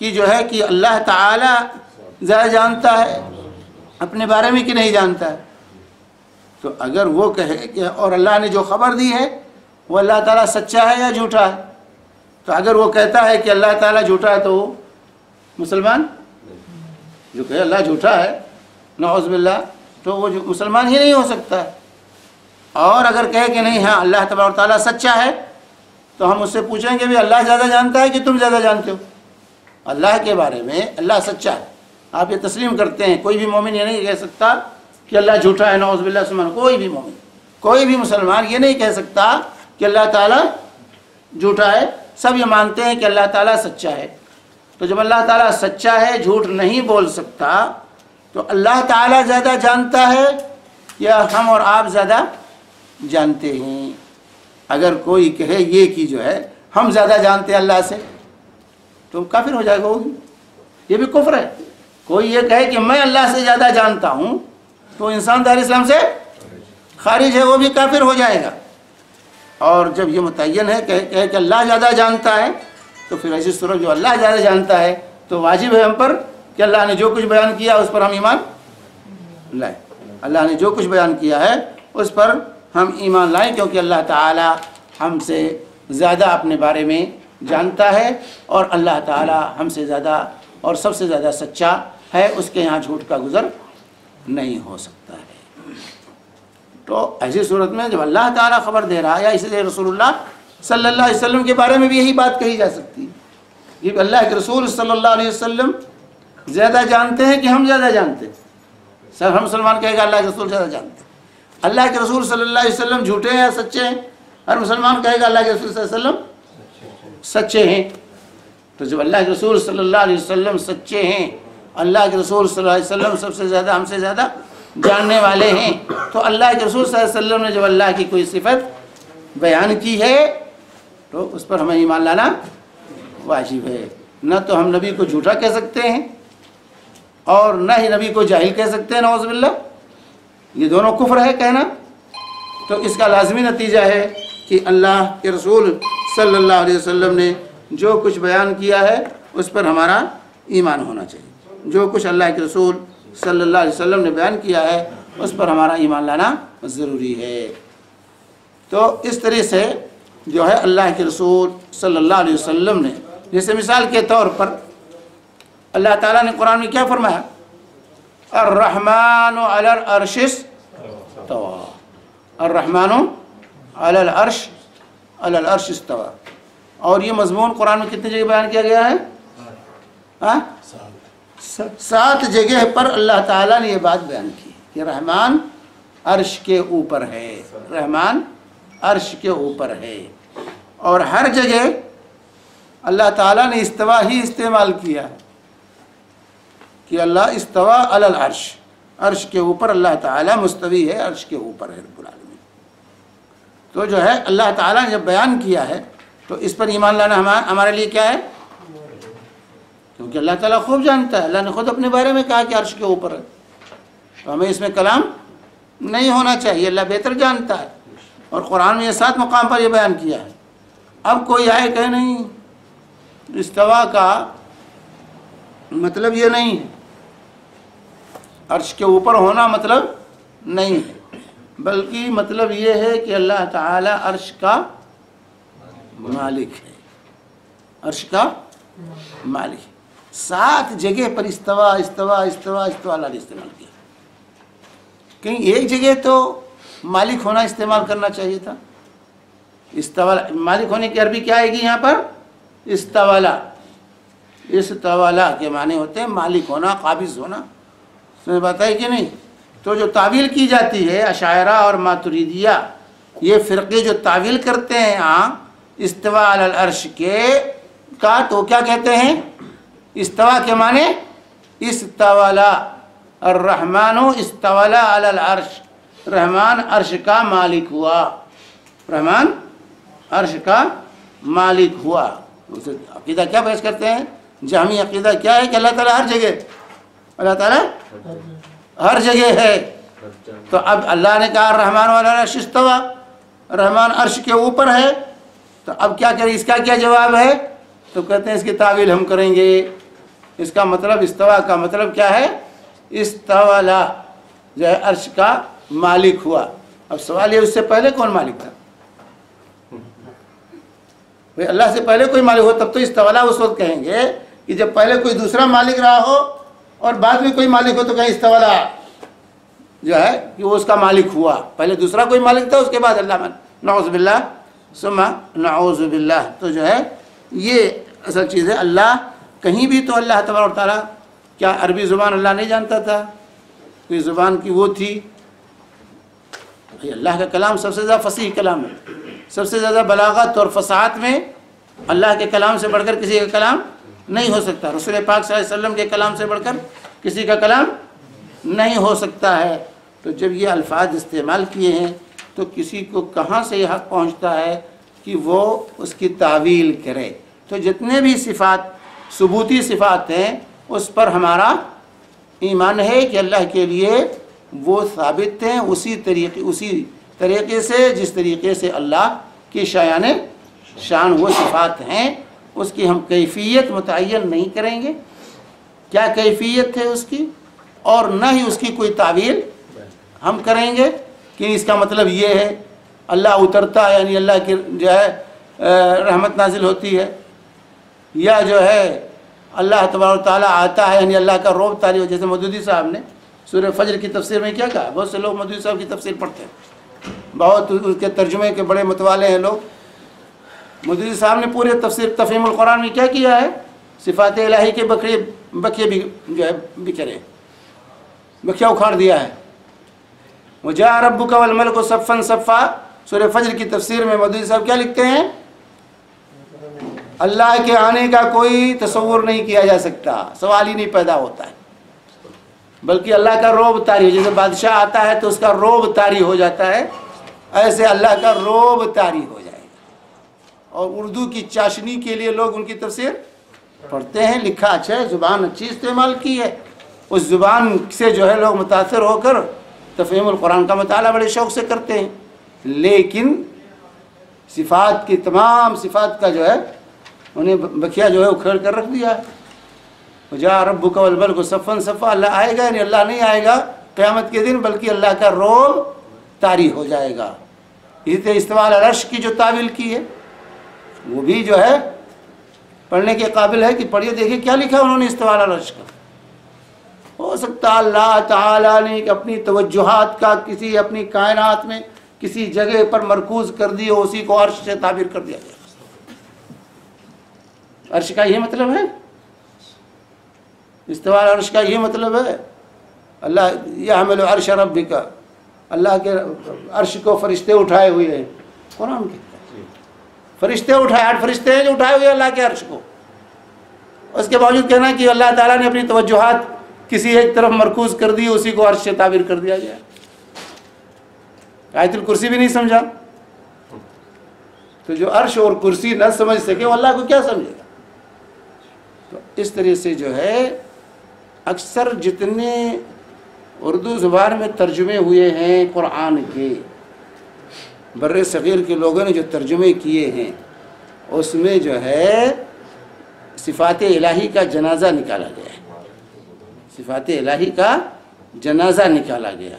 کہ جو ہے کہ اللہ تعالیٰ زیادہ جانتا ہے اپنے بارے میں کہ نہیں جانتا ہے. تو اگر وہ کہے کہ اور اللہ نے جو خبر دی ہے وہ اللہ تعالیٰ سچا ہے یا جھوٹا ہے، تو اگر وہ کہتا ہے کہ اللہ تعالیٰ جھوٹا ہے تو وہ مسلمان، جو کہے اللہ جھوٹا ہے نعوذ باللہ، تو وہ مسلمان ہی نہیں ہو سکتا ہے. اور اگر کہے کہ نہیں، ہاں اللہ تبارک و تعالیٰ سچا ہے، تو ہم اس سے پوچھیں گے بھی اللہ زیادہ جانتا ہے کہ تم زیادہ جانتے ہو؟ اللہ کے بارے میں اللہ سچا ہے، آپ یہ تسلیم کرتے ہیں. کوئی بھی مومن یہ نہیں کہہ سکتا کہ اللہ جھوٹا ہے، نعوذ باللہ سبحانہ. کوئی بھی مومن، کوئی بھی مسلمان یہ نہیں کہہ سکتا کہ اللہ تعالیٰ جھوٹا ہے. سب یہ مانتے ہیں کہ اللہ تعالیٰ سچا ہے. تو جب اللہ تعالیٰ سچا ہے، جھوٹ نہیں بول سکتا، تو اللہ تعالیٰ زیادہ جانتا ہے یا ہم اور آپ زیادہ جانتے ہیں؟ اگر کوئی کہے یہ کہ جو ہے ہم زیادہ جانتے ہیں اللہ سے، تو کافر ہو جائے گا. وہ یہ بھی کفر ہے. کوئی یہ کہے کہ میں اللہ سے زیادہ جانتا ہوں تو انسان دار اسلام سے خارج ہے، وہ بھی کافر ہو جائے گا. اور جب یہ متعین ہے کہ اللہ زیادہ جانتا ہے، تو پھر ایسی صورت جو اللہ زیادہ جانتا ہے تو واجب ہے ہم پر کہ اللہ نے جو کچھ بیان کیا اس پر ہم ایمان لائیں. اللہ نے جو کچھ بیان کیا ہے اس پر ہم ایمان لائیں، کیونکہ اللہ تعالی ہم سے زیادہ اپنے بارے میں جانتا ہے، اور اللہ تعالی ہم سے زیادہ اور سب سے زیادہ سچا ہے. اس کے یہاں جھوٹ کا گزر نہیں ہو سکتا ہے. تو ایسی صورت میں جب اللہ تعالیٰ خبر دے رہا ہے، یا اسی لیے رسول اللہ صلی اللہ علیہ وسلم کے بارے میں بھی یہی بات کہی جا سکتی ہے کہ اللہ کے رسول صلی اللہ علیہ وسلم زیادہ جانتے ہیں کہ ہم زیادہ جانتے ہیں؟ سر ہر مسلمان کہے گا اللہ کے رسول زیادہ جانتے ہیں۔ اللہ کے رسول صلی اللہ علیہ وسلم جھوٹے ہیں یا سچے ہیں؟ ہر مسلمان کہے گا اللہ کے رسول صلی اللہ علیہ وسلم سچے ہیں۔ تو جب اللہ کے رسول صلی اللہ علیہ وسلم سچے ہیں، اللہ کے رسول صلی اللہ علیہ وسلم سب سے زیادہ ہم سے زیادہ جاننے والے ہیں، تو اللہ کے رسول صلی اللہ علیہ وسلم نے جب اللہ کی کوئی صفت بیان کی ہے تو اس پر ہمیں ایمان لانا واجب ہے۔ نہ تو ہم نبی کو جھوٹا کہہ سکتے ہیں اور نہ ہی نبی کو جاہل کہہ سکتے ہیں، نعوذ باللہ، یہ دونوں کفر ہے کہنا۔ تو اس کا لازمی نتیجہ ہے کہ اللہ کے رسول صلی اللہ علیہ وسلم نے جو کچھ بیان کیا ہے اس پر ہمارا ایمان ہونا چاہیے۔ جو کچھ اللہ کے رسول صلی اللہ علیہ وسلم نے بیان کیا ہے اس پر ہمارا ایمان لانا ضروری ہے۔ تو اس طرح سے جو ہے اللہ کے رسول صلی اللہ علیہ وسلم نے، جیسے مثال کے طور پر اللہ تعالیٰ نے قرآن میں کیا فرمایا؟ الرحمن علی العرش استوى، الرحمن علی العرش استوى۔ اور یہ مضمون قرآن میں کتنی جگہ بیان کیا گیا ہے؟ 7 جگہ پر اللہ تعالیٰ نے یہ بات بیان کی کہ رحمان عرش کے اوپر ہے، رحمان عرش کے اوپر ہے۔ اور ہر جگہ اللہ تعالیٰ نے استوا ہی استعمال کیا کہ اللہ استوا علی العرش، عرش کے اوپر اللہ تعالیٰ مستوی ہے، عرش کے اوپر ہے رب العالمین۔ تو جو ہے اللہ تعالیٰ نے جب بیان کیا ہے تو اس پر ایمان لانا ہمارے لیے کیا ہے؟ کیونکہ اللہ تعالیٰ خوب جانتا ہے، اللہ نے خود اپنے بارے میں کہا کہ عرش کے اوپر ہے، تو ہمیں اس میں کلام نہیں ہونا چاہیے، اللہ بہتر جانتا ہے۔ اور قرآن میں یہ 7 مقام پر یہ بیان کیا ہے۔ اب کوئی آئے کہ نہیں استوا کا مطلب یہ نہیں ہے، عرش کے اوپر ہونا مطلب نہیں ہے، بلکہ مطلب یہ ہے کہ اللہ تعالی عرش کا مالک ہے، عرش کا مالک ہے۔ 7 جگہ پر استوا استوا استوا استوا اللہ نے استعمال کیا، کہیں ایک جگہ تو مالک ہونا استعمال کرنا چاہیے تھا۔ استوالا، مالک ہونے کی عربی کیا آئے گی یہاں پر؟ استوالا، استوالا کے معنی ہوتے ہیں مالک ہونا، قابض ہونا، سمجھ بات ہے کہ نہیں؟ تو جو تعویل کی جاتی ہے اشاعرہ اور ماتریدیہ، یہ فرقے جو تعویل کرتے ہیں استوا علی العرش کے کا، تو کیا کہتے ہیں؟ استوا کے معنی استوالا، الرحمن استوالا علی العرش، رحمان عرش کا مالک ہوا، رحمان عرش کا مالک ہوا۔ عقیدہ کیا بحث کرتے ہیں؟ جہمی عقیدہ کیا ہے کہ اللہ تعالیٰ ہر جگہ، اللہ تعالیٰ ہر جگہ ہے۔ تو اب اللہ نے کہا رحمان علی العرش استوى، رحمان عرش کے اوپر ہے، تو اب کیا کریں؟ اس کا کیا جواب ہے؟ تو کہتے ہیں اس کی تعویل ہم کریں گے۔ اس کا مطلب استوا کا مطلب کیا ہے؟ استولا، جو ہے عرش کا مالک ہوا۔ اب سوال یہ اس سے پہلے کون مالک تھا؟ بھئی اللہ سے پہلے کوئی مالک ہو تب تو استولا اس وقت کہیں گے کہ جب پہلے کوئی دوسرا مالک رہا ہو اور بعد میں کوئی مالک ہو تو کہیں استولا جو ہے کہ وہ اس کا مالک ہوا، پہلے دوسرا کوئی مالک تھا اس کے بعد اللہ نعوذ باللہ ثم نعوذ باللہ۔ تو جو ہے یہ اصل چیز ہے۔ اللہ کہیں بھی تو اللہ تبارک و تعالیٰ، کیا عربی زبان اللہ نہیں جانتا تھا؟ کوئی زبان کی وہ تھی؟ اللہ کا کلام سب سے زیادہ فصیح کلام ہے، سب سے زیادہ بلاغت اور فصاحت میں اللہ کے کلام سے بڑھ کر کسی کا کلام نہیں ہو سکتا، رسول پاک صلی اللہ علیہ وسلم کے کلام سے بڑھ کر کسی کا کلام نہیں ہو سکتا ہے۔ تو جب یہ الفاظ استعمال کیے ہیں تو کسی کو کہاں سے یہ حق پہنچتا ہے کہ وہ اس کی تعویل کرے؟ تو جتنے بھی صفات، ثبوتی صفات ہیں، اس پر ہمارا ایمان ہے کہ اللہ کے لیے وہ ثابت ہیں اسی طریقے سے جس طریقے سے اللہ کی شان وہ صفات ہیں۔ اس کی ہم کیفیت متعین نہیں کریں گے، کیا کیفیت ہے اس کی، اور نہ ہی اس کی کوئی تعویل ہم کریں گے کہ اس کا مطلب یہ ہے اللہ اترتا ہے یعنی اللہ کی جو ہے رحمت نازل ہوتی ہے، یا جو ہے اللہ تبارک و تعالیٰ آتا ہے یعنی اللہ کا روب طاری ہو۔ جیسے مودودی صاحب نے سورہ فجر کی تفسیر میں کیا کہا؟ بہت سے لوگ مودودی صاحب کی تفسیر پڑھتے ہیں، بہت اس کے ترجمے کے بڑے متوالے ہیں لوگ، مودودی صاحب نے پورے تفسیر تفہیم القرآن میں کیا کیا ہے؟ صفات الہی کے بکیے بھی جو ہے بکھرے، بکیا اکھاڑ دیا ہے۔ وجاء ربک والملک صفا صفا، سورہ فجر کی تفسیر میں مودودی صاحب کیا لکھتے ہیں؟ اللہ کے آنے کا کوئی تصور نہیں کیا جا سکتا، سوال ہی نہیں پیدا ہوتا ہے، بلکہ اللہ کا روب طاری، جیسے بادشاہ آتا ہے تو اس کا روب طاری ہو جاتا ہے، ایسے اللہ کا روب طاری ہو جائے گا۔ اور اردو کی چاشنی کے لیے لوگ ان کی تفسیر پڑھتے ہیں، لکھا اچھا ہے، زبان اچھی استعمال کی ہے، اس زبان سے جو ہے لوگ متاثر ہو کر تفہیم القرآن کا مطالعہ بڑے شوق سے کرتے ہیں، لیکن صفات کی تمام صفات کا جو ہے انہیں بکیا جو ہے اکھڑ کر رکھ دیا ہے۔ وجاء ربک والملک صفا صفا، اللہ آئے گا، یعنی اللہ نہیں آئے گا قیامت کے دن، بلکہ اللہ کا روب طاری ہو جائے گا۔ اسی طرح استواء علی العرش کی جو تعویل کی ہے وہ بھی جو ہے پڑھنے کے قابل ہے کہ پڑھیے دیکھیے کیا لکھا انہوں نے استواء علی العرش کا۔ ہو سکتا ہے اللہ تعالیٰ نے اپنی توجہات کا کسی اپنی کائنات میں کسی جگہ پر مرکوز کر دی، اسی کو عرش سے تعبیر کر دیا گیا۔ عرش کا یہ مطلب ہے، استواء علی العرش کا یہ مطلب ہے اللہ یحمل عرش ربک، اللہ کے عرش کو فرشتے اٹھائے ہوئے ہیں، قرآن کہتا ہے فرشتے اٹھائے، 8 فرشتے ہیں جو اٹھائے ہوئے اللہ کے عرش کو۔ اس کے باوجود کہنا کہ اللہ تعالیٰ نے اپنی توجہات کسی ایک طرف مرکوز کر دی، اسی کو عرش سے تعبیر کر دیا گیا۔ آیت الکرسی بھی نہیں سمجھا تو جو عرش اور کرسی نہ سمجھ سکے وہ اللہ کو کیا سمجھے گا؟ تو اس طرح سے جو ہے اکثر جتنے اردو زبان میں ترجمے ہوئے ہیں قرآن کے، بر صغیر کے لوگوں نے جو ترجمے کیے ہیں اس میں جو ہے صفات الہی کا جنازہ نکالا گیا ہے، صفات الہی کا جنازہ نکالا گیا،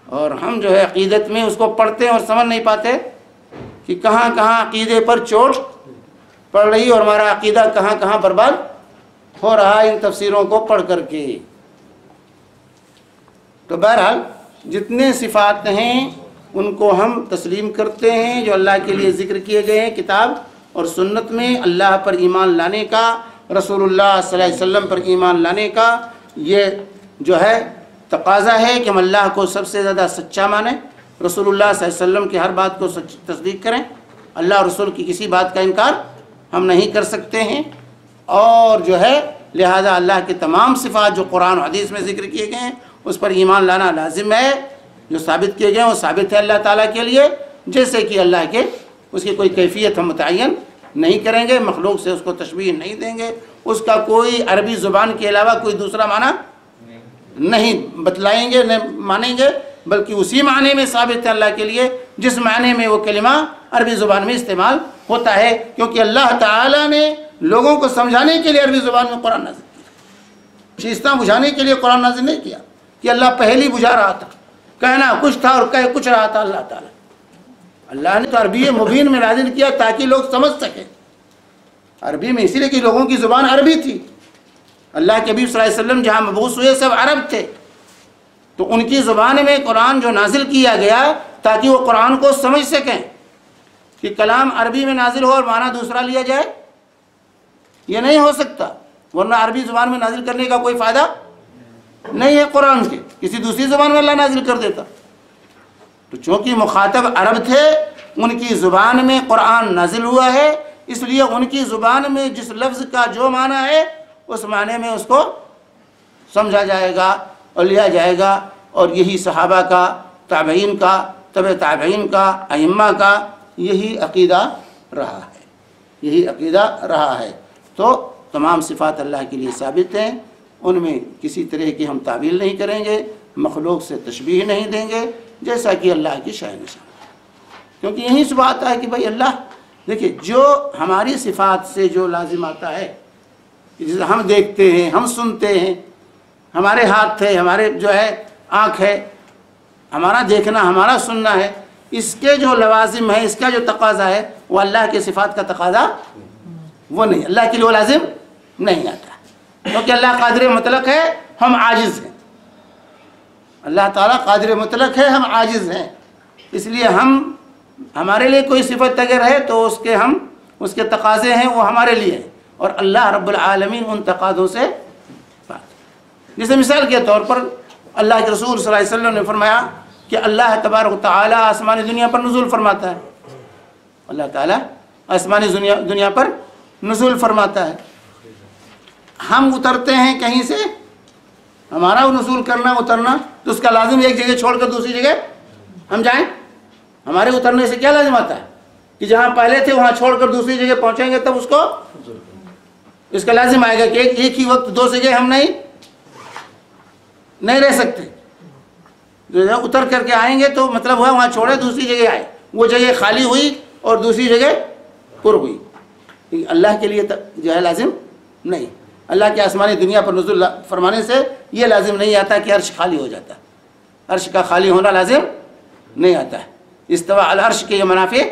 اور ہم جو ہے عقیدت میں اس کو پڑھتے ہیں اور سمجھ نہیں پاتے کہ کہاں کہاں عقیدے پر چوٹ پڑ رہی اور ہمارا عقیدہ کہاں کہاں برباد ہو رہا ہے ان تفسیروں کو پڑھ کر کے۔ تو بہرحال جتنے صفات ہیں ان کو ہم تسلیم کرتے ہیں جو اللہ کے لیے ذکر کیے گئے ہیں کتاب اور سنت میں۔ اللہ پر ایمان لانے کا، رسول اللہ صلی اللہ علیہ وسلم پر ایمان لانے کا یہ جو ہے تقاضا ہے کہ ہم اللہ کو سب سے زیادہ سچا مانیں، رسول اللہ صلی اللہ علیہ وسلم کی ہر بات کو تصدیق کریں، اللہ اور رسول کی کسی بات کا انکار ہم نہیں کر سکتے ہیں، اور جو ہے لہذا اللہ کے تمام صفات جو قرآن و حدیث میں ذکر کیے گئے ہیں اس پر ایمان لانا لازم ہے، جو ثابت کیے گئے ہیں وہ ثابت ہے اللہ تعالیٰ کے لیے، جیسے کہ اللہ کے اس کی کوئی کیفیت ہم متعین نہیں کریں گے، مخلوق سے اس کو تشبیہ نہیں دیں گے، اس کا کوئی عربی زبان کے علاوہ کوئی دوسرا معنی نہیں بتلائیں گے، نہیں مانیں گے، بلکہ اسی معنی میں ثابت ہے اللہ کے لیے جس معنی میں وہ کلمہ عربی زبان میں استعمال ہوتا ہے، کیونکہ اللہ تعالیٰ نے لوگوں کو سمجھانے کے لیے عربی زبان میں قرآن نازل کیا، چیزیں بجھانے کے لیے قرآن نازل نہیں کیا کہ اللہ پہلی بجھا رہا تھا، کہنا کچھ تھا اور کہہ کچھ رہا تھا اللہ تعالیٰ۔ اللہ نے تو عربی مبین میں نازل کیا تاکہ لوگ سمجھ سکیں، عربی میں اسی لیے کہ لوگوں کی زبان عربی تھی، اللہ کے نبی صلی اللہ علیہ وسلم جہاں مبعوث ہوئے سب عرب تھے، تو ان کی زبان میں قرآن جو نازل کیا گیا تاکہ وہ قرآن کو سمجھ سکیں، کہ کلام عربی میں نازل ہو اور معنی دوسرا لیا جائے یہ نہیں ہو سکتا، ورنہ عربی زبان میں نازل کرنے کا کوئی فائدہ نہیں ہے قرآن کے، کسی دوسری زبان میں اللہ نازل کر دیتا۔ تو چونکہ مخاطب عرب تھے ان کی زبان میں قرآن نازل ہوا ہے، اس لیے ان کی زبان میں جس لفظ کا جو معنی ہے اس معنی میں اس کو سمجھا جائے گا اور لیا جائے گا، اور یہی صحابہ کا، تابعین کا، تبع تابعین کا، ائمہ کا یہی عقیدہ رہا ہے، یہی عقیدہ رہا ہے۔ تو تمام صفات اللہ کے لیے ثابت ہیں، ان میں کسی طرح کی ہم تعویل نہیں کریں گے، مخلوق سے تشبیہ نہیں دیں گے، جیسا کہ اللہ کی شان نشان ہے، کیونکہ یہی سے بات ہے کہ بھائی اللہ دیکھیں جو ہماری صفات سے جو لازم آتا ہے، جسے ہم دیکھتے ہیں، ہم سنتے ہیں، ہمارے ہاتھ ہے، ہمارے جو ہے آنکھ ہے، ہمارا دیکھنا، ہمارا سننا ہے، اس کے جو لوازم ہے، اس کا جو تقاضا ہے وہ اللہ کے صفات کا تقاضا وہ نہیں، اللہ کے لیے وہ لازم نہیں آتا، کیونکہ اللہ قادر مطلق ہے، ہم عاجز ہیں، اللہ تعالیٰ قادر مطلق ہے، ہم عاجز ہیں، اس لیے ہمارے لیے کوئی صفت اگر ہے تو اس کے ہم اس کے تقاضے ہیں وہ ہمارے لیے ہیں، اور اللہ رب العالمین ان تقاضوں سے پاک۔ جیسے مثال کے طور پر اللہ کے رسول صلی اللہ علیہ وسلم نے فرمایا کہ اللہ تبارک و تعالیٰ آسمانی دنیا پر نزول فرماتا ہے، اللہ تعالیٰ آسمانی دنیا پر نزول فرماتا ہے۔ ہم اترتے ہیں کہیں سے، ہمارا نزول کرنا اترنا تو اس کا لازم ایک جگہ چھوڑ کر دوسری جگہ ہم جائیں؟ ہمارے اترنے سے کیا لازم آتا ہے کہ جہاں پہلے تھے وہاں چھوڑ کر دوسری جگہ پہنچیں گے تب اس کا لازم آئے گا کہ ایک ہی وقت دو جگہ ہم نہیں رہ سکتے۔ اتر کر کے آئیں گے تو مطلب ہوا وہاں چھوڑے دوسری جگہ آئے، وہ جگہ خالی ہوئی اور دوسری جگہ پر ہوئی۔ اللہ کے لیے جو ہے لازم نہیں، اللہ کے آسمانی دنیا پر نزول فرمانے سے یہ لازم نہیں آتا کہ عرش خالی ہو جاتا ہے، عرش کا خالی ہونا لازم نہیں آتا ہے۔ استواء علی العرش کے یہ منافع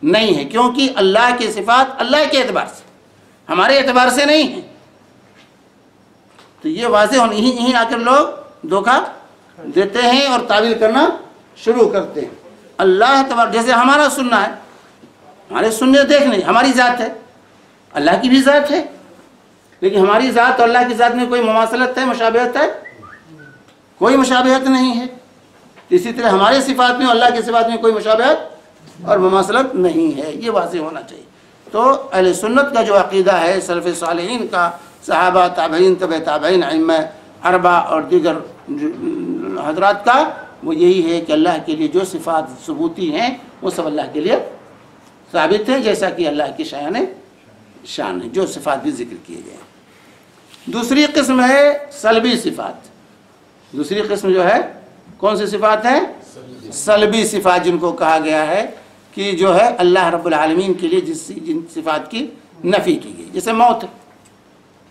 نہیں ہے، کیونکہ اللہ کی صفات اللہ کے اعتبار سے، ہمارے اعتبار سے نہیں ہے۔ تو یہ واضح ہونا، یہیں آ کر لوگ دھوکہ دیتے ہیں اور تعویل کرنا شروع کرتے ہیں۔ اللہ تبارک، جیسے ہمارا سننا ہے، ہمارے سننے دیکھنے، ہماری ذات ہے، اللہ کی بھی ذات ہے، لیکن ہماری ذات اور اللہ کی ذات میں کوئی مماثلت ہے، مشابہت ہے؟ کوئی مشابہت نہیں ہے۔ اسی طرح ہمارے صفات میں اور اللہ کی صفات میں کوئی مشابہت اور مماثلت نہیں ہے، یہ واضح ہونا چاہیے۔ تو اہل سنت کا جو عقیدہ ہے، سلف صالحین کا، صحابہ، تابعین، تبع تابعین، ائمہ اربعہ اور دیگر حضرات کا، وہ یہی ہے کہ اللہ کے لیے جو صفات ثبوتی ہیں وہ سب اللہ کے لیے ثابت ہیں، جیسا کہ اللہ کی شان ہے، جو صفات بھی ذکر کیے گئے ہیں۔ دوسری قسم ہے سلبی صفات۔ دوسری قسم جو ہے کون سی صفات ہے؟ سلبی صفات، جن کو کہا گیا ہے کہ جو ہے اللہ رب العالمین کے لیے جن صفات کی نفی کی گئی، جیسے موت ہے۔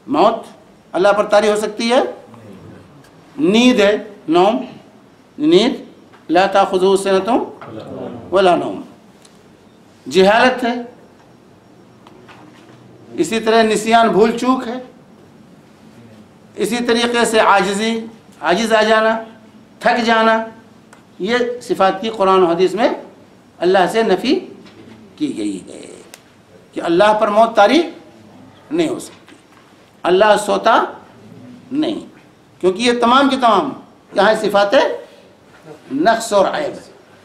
موت اللہ پر طاری ہو سکتی ہے؟ نیند ہے، نوم، نیند لا تاخذہ سنۃ ولا نوم۔ جہالت ہے، اسی طرح نسیان، بھول چوک ہے، اسی طریقے سے عاجز آ جانا، تھک جانا، یہ صفات کی قرآن و حدیث میں اللہ سے نفی کی گئی ہے کہ اللہ پر موت طاری نہیں ہو سکتی، اللہ سوتا نہیں، کیونکہ یہ تمام کی تمام یہاں صفات نقص اور عیب،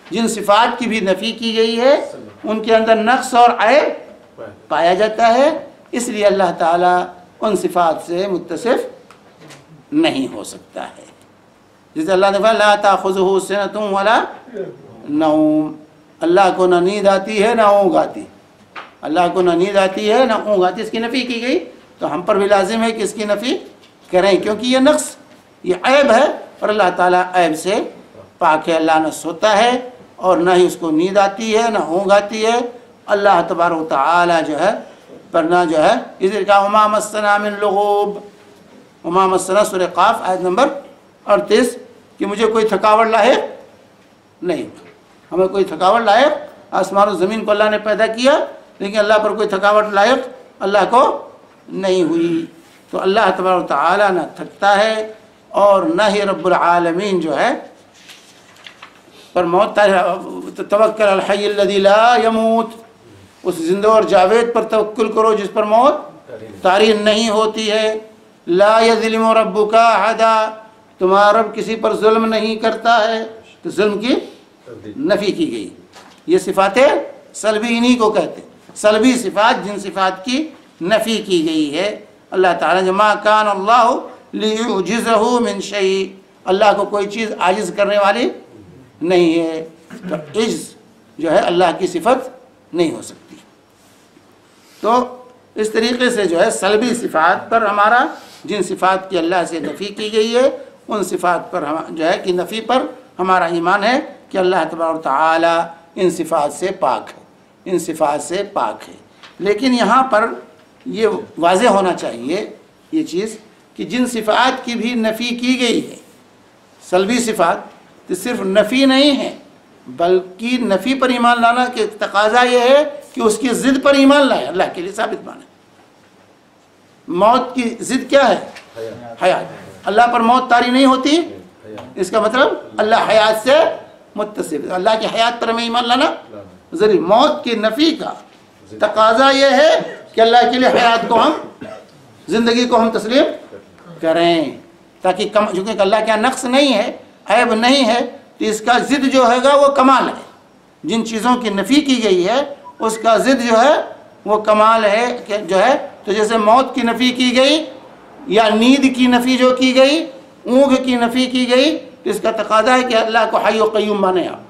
جن صفات کی بھی نفی کی گئی ہے ان کے اندر نقص اور عیب پایا جاتا ہے، اس لیے اللہ تعالیٰ ان صفات سے متصف نہیں ہو سکتا ہے۔ جیسے اللہ نے فرمایا لا تاخذہ سنۃ ولا نوم، اللہ کو نہ نیند آتی ہے نہ اونگ آتی، اللہ کو نہ نیند آتی ہے نہ اونگ آتی، اس کی نفی کی گئی تو ہم پر بھی لازم ہے کہ اس کی نفی کریں، کیونکہ یہ نقص، یہ عیب ہے، اور اللہ تعالیٰ عیب سے پاک ہے۔ اللہ نہ سوتا ہے اور نہ ہی اس کو نیند آتی ہے نہ اونگ آتی ہے۔ اللہ تبارک و تعالیٰ جو ہے پرنا جو ہے اس لیے کہا وما مسنا من لغوب، وما مسنا سورہ قاف آیت نمبر 38، کہ مجھے کوئی تھکاوٹ لاحق نہیں، ہمیں کوئی تھکاوٹ لاحق، آسمان و زمین کو اللہ نے پیدا کیا لیکن اللہ پر کوئی تھکاوٹ لاحق اللہ کو نہیں ہوئی۔ تو اللہ تبارک و تعالیٰ نہ تھکتا ہے اور نہ ہی رب العالمین جو ہے پر موت، توکل علی الحی الذی لا یموت، اس زندہ اور جاوید پر توکل کرو جس پر موت طاری نہیں ہوتی ہے۔ لا یظلم ربک احدا، تمہارا رب کسی پر ظلم نہیں کرتا ہے، تو ظلم کی نفی کی گئی۔ یہ صفات سلبی انہی کو کہتے ہیں، سلبی صفات، جن صفات کی نفی کی گئی ہے۔ اللہ تعالیٰ نے ما کان اللہ لیعجزہ من شیء، اللہ کو کوئی چیز عاجز کرنے والی نہیں ہے، تو عجز جو ہے اللہ کی صفت نہیں ہو سکتی۔ تو اس طریقے سے جو ہے سلبی صفات پر ہمارا، جن صفات کی اللہ سے نفی کی گئی ہے ان صفات پر جو ہے کہ نفی پر ہمارا ایمان ہے کہ اللہ تبارک و تعالیٰ ان صفات سے پاک ہے، ان صفات سے پاک ہے۔ لیکن یہاں پر یہ واضح ہونا چاہیے یہ چیز کہ جن صفات کی بھی نفی کی گئی ہے، سلبی صفات، تو صرف نفی نہیں ہے بلکہ نفی پر ایمان لانا کے تقاضا یہ ہے کہ اس کی ضد پر ایمان لائے، اللہ کے لیے ثابت مانے۔ موت کی ضد کیا ہے؟ حیات۔ اللہ پر موت طاری نہیں ہوتی، اس کا مطلب اللہ حیات سے متصف، اللہ کی حیات پر ہمیں ایمان لانا ضروری۔ موت کی نفی کا تقاضا یہ ہے کہ اللہ کے لیے حیات کو ہم زندگی کو ہم تسلیم کریں، تاکہ چونکہ اللہ کا نقص نہیں ہے، عیب نہیں ہے، تو اس کا ضد جو ہے گا وہ کمال ہے. جن چیزوں کی نفی کی گئی ہے اس کا ضد جو ہے وہ کمال ہے کہ جو ہے. تو جیسے موت کی نفی کی گئی یا نیند کی نفی جو کی گئی، اونگ کی نفی کی گئی، تو اس کا تقاضا ہے کہ اللہ کو حی و قیوم مانے آپ،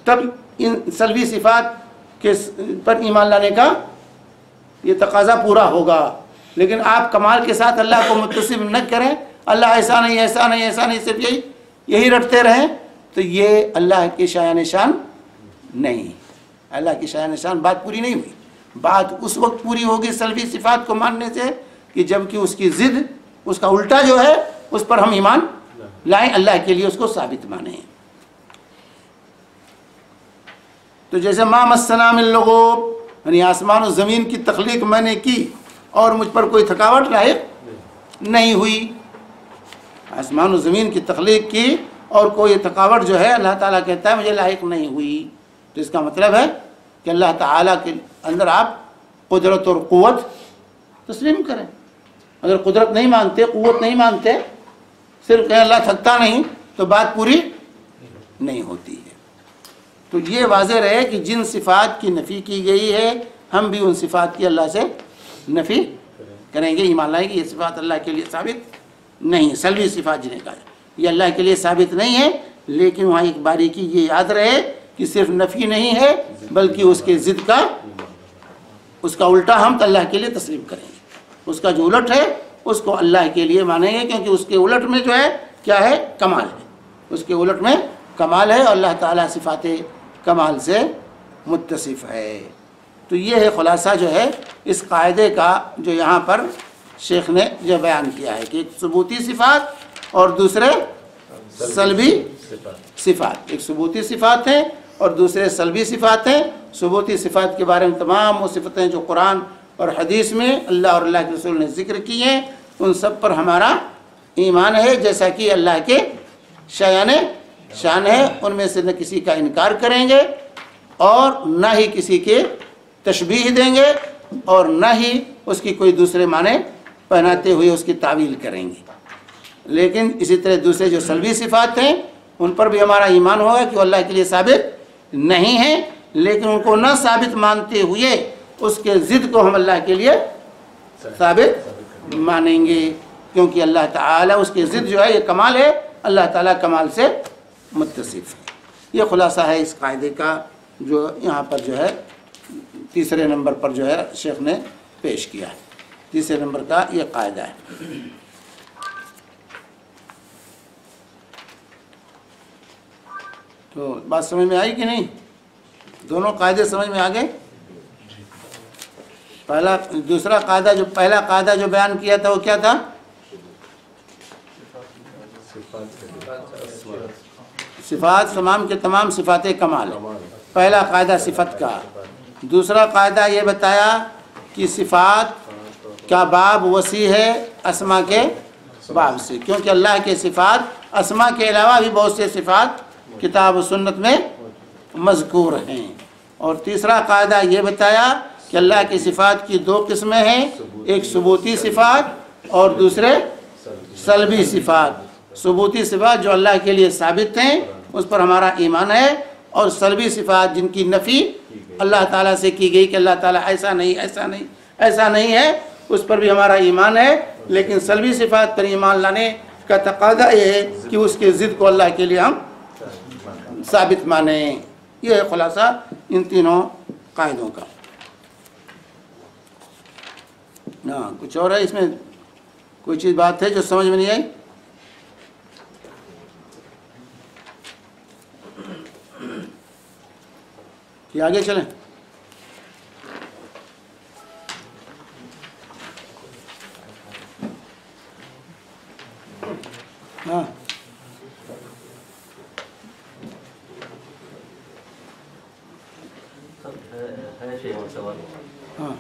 تب ان سلبی صفات کے پر ایمان لانے کا یہ تقاضا پورا ہوگا. لیکن آپ کمال کے ساتھ اللہ کو متصف نہ کریں، اللہ ایسا نہیں ایسا نہیں ایسا نہیں، صرف یہی رٹتے رہیں، تو یہ اللہ کی شایان شان نہیں. اللہ کی شایان شان بات پوری نہیں ہوئی. بات اس وقت پوری ہوگی سلبی صفات کو ماننے سے کہ جب کہ اس کی ضد، اس کا الٹا جو ہے اس پر ہم ایمان لائیں، اللہ کے لیے اس کو ثابت مانیں. تو جیسے ما مسنا من لغوب، یعنی آسمان و زمین کی تخلیق میں نے کی اور مجھ پر کوئی تھکاوٹ لاحق نہیں ہوئی. آسمان و زمین کی تخلیق کی اور کوئی تھکاوٹ جو ہے اللہ تعالیٰ کہتا ہے مجھے لاحق نہیں ہوئی. تو اس کا مطلب ہے کہ اللہ تعالیٰ کے اندر آپ قدرت اور قوت تسلیم کریں. اگر قدرت نہیں مانتے، قوت نہیں مانتے، صرف کہیں اللہ تھکتا نہیں، تو بات پوری نہیں ہوتی ہے. تو یہ واضح رہے کہ جن صفات کی نفی کی گئی ہے ہم بھی ان صفات کی اللہ سے نفی کریں گے، ایمان لائیں گے. یہ صفات اللہ کے لیے ثابت نہیں ہے. سلبی صفات جنہیں کہا ہے یہ اللہ کے لیے ثابت نہیں ہے. لیکن وہاں ایک باریکی یہ یاد رہے کہ صرف نفی نہیں ہے بلکہ اس کے ضد کا، اس کا الٹا ہم اللہ کے لیے تسلیم کریں گے. اس کا جو الٹ ہے اس کو اللہ کے لیے مانیں گے، کیونکہ اس کے الٹ میں جو ہے کیا ہے؟ کمال ہے. اس کے الٹ میں کمال ہے اور اللہ تعالیٰ صفات کمال سے متصف ہے. تو یہ ہے خلاصہ جو ہے اس قاعدے کا جو یہاں پر شیخ نے جو بیان کیا ہے کہ ایک ثبوتی صفات اور دوسرے سلبی صفات. ایک ثبوتی صفات ہیں اور دوسرے سلبی صفات ہیں. ثبوتی صفات کے بارے میں تمام وہ صفتیں جو قرآن اور حدیث میں اللہ اور اللہ کے رسول نے ذکر کی ہیں ان سب پر ہمارا ایمان ہے، جیسا کہ اللہ کے شایان شان ہے. ان میں سے نہ کسی کا انکار کریں گے اور نہ ہی کسی کے تشبیہ دیں گے اور نہ ہی اس کی کوئی دوسرے معنی پہناتے ہوئے اس کی تعویل کریں گے. لیکن اسی طرح دوسرے جو سلبی صفات ہیں ان پر بھی ہمارا ایمان ہوگا کہ وہ اللہ کے لیے ثابت نہیں ہیں، لیکن ان کو نہ ثابت مانتے ہوئے اس کے ضد کو ہم اللہ کے لیے ثابت مانیں گے، کیونکہ اللہ تعالیٰ اس کے ضد جو ہے یہ کمال ہے، اللہ تعالیٰ کمال سے متصف ہے. یہ خلاصہ ہے اس قاعدے کا جو یہاں پر جو ہے تیسرے نمبر پر جو ہے شیخ نے پیش کیا ہے. تیسرے نمبر کا یہ قاعدہ ہے. تو بات سمجھ میں آئی کہ نہیں؟ دونوں قاعدے سمجھ میں آ گئے؟ دوسرا قاعدہ جو پہلا قاعدہ جو بیان کیا تھا وہ کیا تھا؟ صفات تمام کے تمام صفات کمال. پہلا قاعدہ صفت کا. دوسرا قاعدہ یہ بتایا کہ صفات کا باب وسیع ہے اسما کے باب سے، کیونکہ اللہ کے صفات اسما کے علاوہ بھی بہت سے صفات کتاب و سنت میں مذکور ہیں. اور تیسرا قاعدہ یہ بتایا کہ اللہ کی صفات کی دو قسمیں ہیں، ایک ثبوتی صفات اور دوسرے سلبی صفات. ثبوتی صفات جو اللہ کے لیے ثابت ہیں اس پر ہمارا ایمان ہے، اور سلبی صفات جن کی نفی اللہ تعالیٰ سے کی گئی کہ اللہ تعالیٰ ایسا نہیں ایسا نہیں ایسا نہیں ہے، اس پر بھی ہمارا ایمان ہے. لیکن سلبی صفات پر ایمان لانے کا تقاضا یہ ہے کہ اس کے ضد کو اللہ کے لیے ہم ثابت مانیں. یہ ہے خلاصہ ان تینوں قاعدوں کا. ہاں کچھ اور ہے اس میں؟ کوئی چیز بات ہے جو سمجھ میں نہیں آئی؟ کہ آگے چلیں؟ ہاں ہے شیخ سوال. ہاں